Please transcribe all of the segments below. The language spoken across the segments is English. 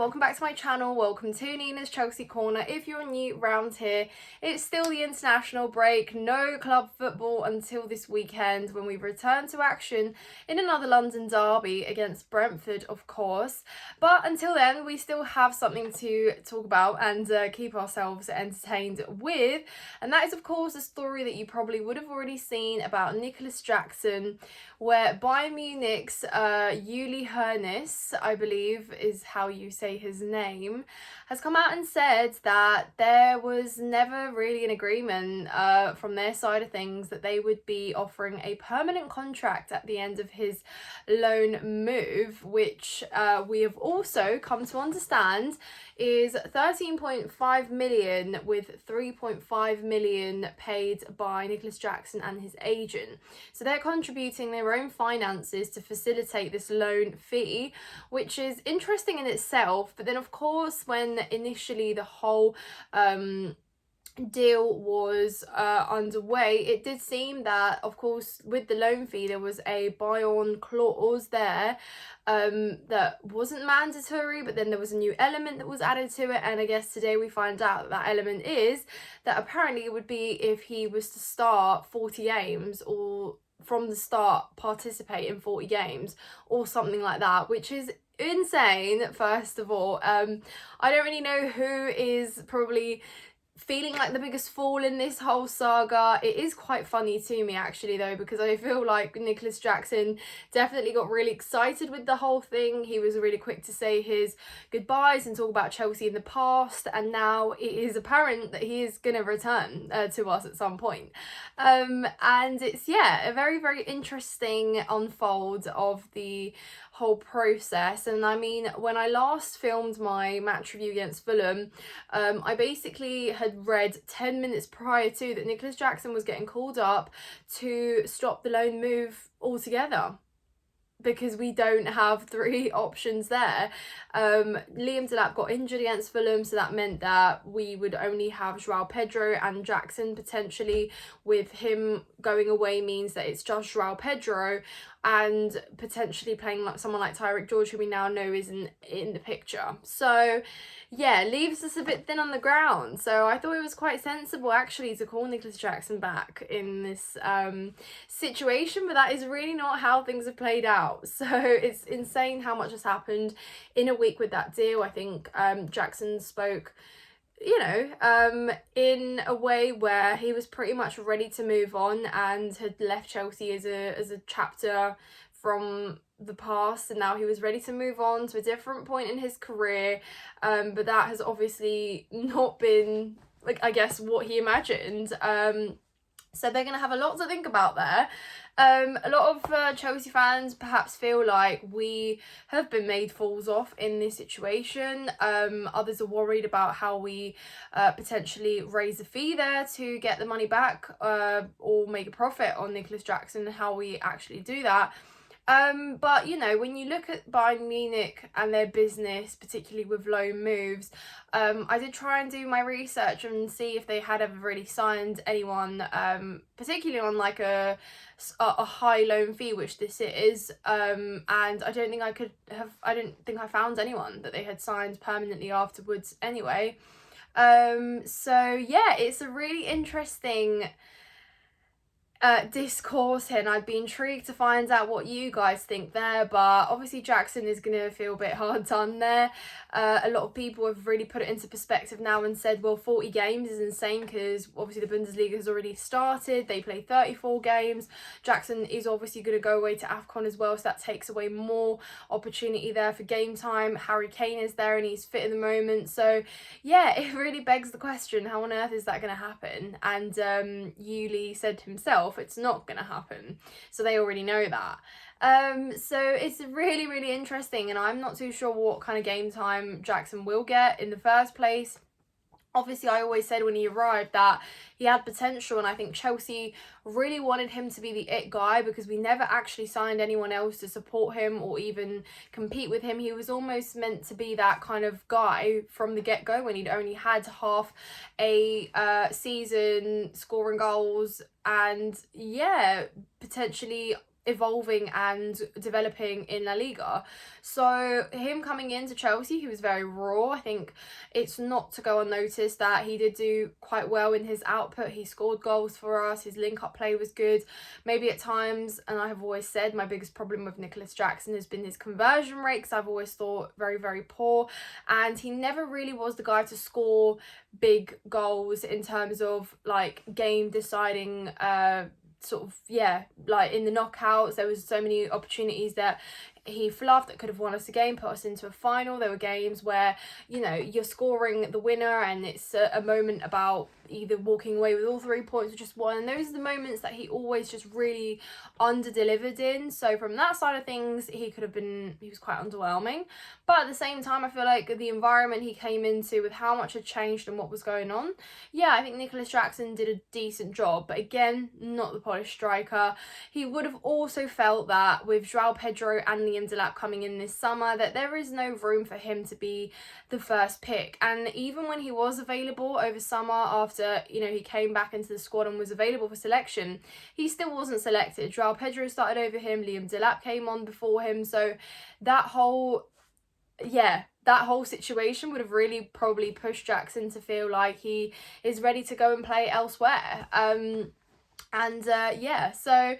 welcome back to my channel, welcome to Nina's Chelsea Corner. If you're new round here, it's still the international break, no club football until this weekend when we return to action in another London derby against Brentford, of course. But until then, we still have something to talk about and keep ourselves entertained with, and that is of course a story that you probably would have already seen about Nicolas Jackson, where Bayern Munich's Uli Hoeneß, I believe is how you say his name, has come out and said that there was never really an agreement from their side of things that they would be offering a permanent contract at the end of his loan move, which we have also come to understand is 13.5 million, with 3.5 million paid by Nicolas Jackson and his agent. So they're contributing their own finances to facilitate this loan fee, which is interesting in itself. But then of course, when initially the whole deal was underway, it did seem that of course with the loan fee there was a buy-on clause there that wasn't mandatory, but then there was a new element that was added to it, and I guess today we find out that element is that apparently it would be if he was to start 40 games, or from the start participate in 40 games or something like that, which is insane. First of all, I don't really know who is probably feeling like the biggest fool in this whole saga. It is quite funny to me actually though, because I feel like Nicolas Jackson definitely got really excited with the whole thing. He was really quick to say his goodbyes and talk about Chelsea in the past, and now it is apparent that he is going to return to us at some point. And it's, yeah, a very, very interesting unfold of the whole process. And I mean, when I last filmed my match review against Fulham, I basically had read 10 minutes prior to that Nicolas Jackson was getting called up to stop the loan move altogether, because we don't have three options there. Liam Delap got injured against Fulham, so that meant that we would only have João Pedro and Jackson potentially. With him going away means that it's just João Pedro, and potentially playing like someone like Tyrick George, who we now know isn't in the picture. So yeah, leaves us a bit thin on the ground. So I thought it was quite sensible actually to call Nicolas Jackson back in this situation, but that is really not how things have played out. So it's insane how much has happened in a week with that deal. I think Jackson spoke, you know, in a way where he was pretty much ready to move on and had left Chelsea as a chapter from the past, and now he was ready to move on to a different point in his career, but that has obviously not been, like, I guess, what he imagined. So they're going to have a lot to think about there. A lot of Chelsea fans perhaps feel like we have been made fools of in this situation. Others are worried about how we potentially raise a fee there to get the money back, or make a profit on Nicolas Jackson, and how we actually do that. But you know, when you look at Bayern Munich and their business, particularly with loan moves, I did try and do my research and see if they had ever really signed anyone, particularly on like a high loan fee, which this is, and I don't think I found anyone that they had signed permanently afterwards anyway. So yeah, it's a really interesting discourse here, and I'd be intrigued to find out what you guys think there. But obviously Jackson is going to feel a bit hard done there. A lot of people have really put it into perspective now and said, well, 40 games is insane because obviously the Bundesliga has already started. They play 34 games. Jackson is obviously going to go away to AFCON as well, so that takes away more opportunity there for game time. Harry Kane is there and he's fit at the moment. So yeah, it really begs the question, how on earth is that going to happen? And Uli said himself it's not going to happen, so they already know that. So it's really, really interesting, and I'm not too sure what kind of game time Jackson will get in the first place. Obviously, I always said when he arrived that he had potential, and I think Chelsea really wanted him to be the it guy, because we never actually signed anyone else to support him or even compete with him. He was almost meant to be that kind of guy from the get-go, when he'd only had half a season scoring goals and, yeah, potentially evolving and developing in La Liga. So him coming into Chelsea, he was very raw. I think it's not to go unnoticed that he did do quite well in his output. He scored goals for us, his link-up play was good. Maybe at times, and I have always said, my biggest problem with Nicolas Jackson has been his conversion rate, because I've always thought very, very poor, and he never really was the guy to score big goals in terms of like game deciding sort of, yeah, like in the knockouts there was so many opportunities that he fluffed that could have won us a game, put us into a final. There were games where, you know, you're scoring the winner and it's a moment about either walking away with all 3 points or just one, and those are the moments that he always just really under-delivered in. So from that side of things, he was quite underwhelming. But at the same time, I feel like the environment he came into with how much had changed and what was going on, yeah, I think Nicolas Jackson did a decent job, but again, not the polished striker. He would have also felt that with João Pedro and Liam Delap coming in this summer, that there is no room for him to be the first pick. And even when he was available over summer, after, you know, he came back into the squad and was available for selection, he still wasn't selected. João Pedro started over him, Liam Delap came on before him, so that whole situation would have really probably pushed Jackson to feel like he is ready to go and play elsewhere. So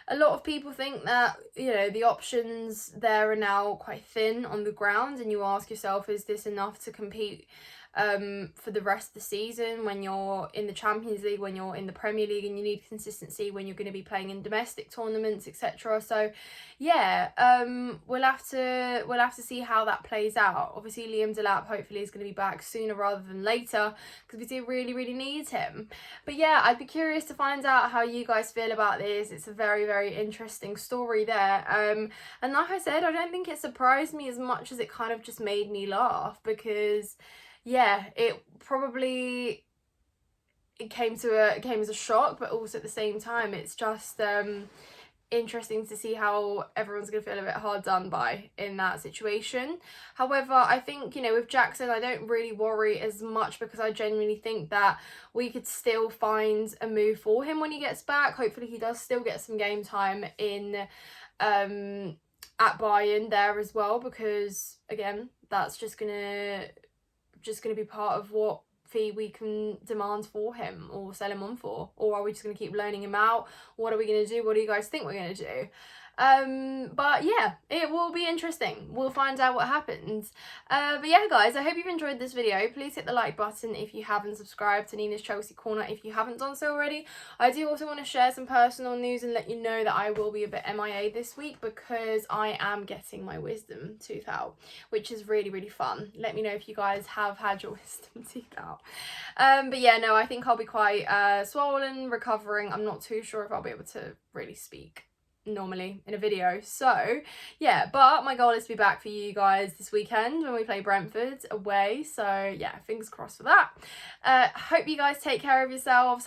a lot of people think that, you know, the options there are now quite thin on the ground, and you ask yourself, is this enough to compete for the rest of the season when you're in the Champions League, when you're in the Premier League, and you need consistency when you're going to be playing in domestic tournaments, etc. So yeah, we'll have to see how that plays out. Obviously Liam Delap hopefully is going to be back sooner rather than later, because we do really need him. But yeah, I'd be curious to find out how you guys feel about this. It's a very interesting story there, and like I said, I don't think it surprised me as much as it kind of just made me laugh, because yeah, it came as a shock, but also at the same time, it's just interesting to see how everyone's going to feel a bit hard done by in that situation. However, I think, you know, with Jackson, I don't really worry as much, because I genuinely think that we could still find a move for him when he gets back. Hopefully he does still get some game time in at Bayern there as well, because again, that's just gonna be part of what fee we can demand for him or sell him on for. Or are we just going to keep loaning him out? What are we going to do? What do you guys think we're going to do? But yeah, it will be interesting. We'll find out what happens. But yeah, guys, I hope you've enjoyed this video. Please hit the like button if you haven't, subscribed to Nina's Chelsea Corner if you haven't done so already. I do also want to share some personal news and let you know that I will be a bit MIA this week, because I am getting my wisdom tooth out, which is really fun. Let me know if you guys have had your wisdom teeth out. But yeah, no, I think I'll be quite swollen, recovering. I'm not too sure if I'll be able to really speak normally in a video. So yeah, but my goal is to be back for you guys this weekend when we play Brentford away. So yeah, fingers crossed for that. Hope you guys take care of yourselves.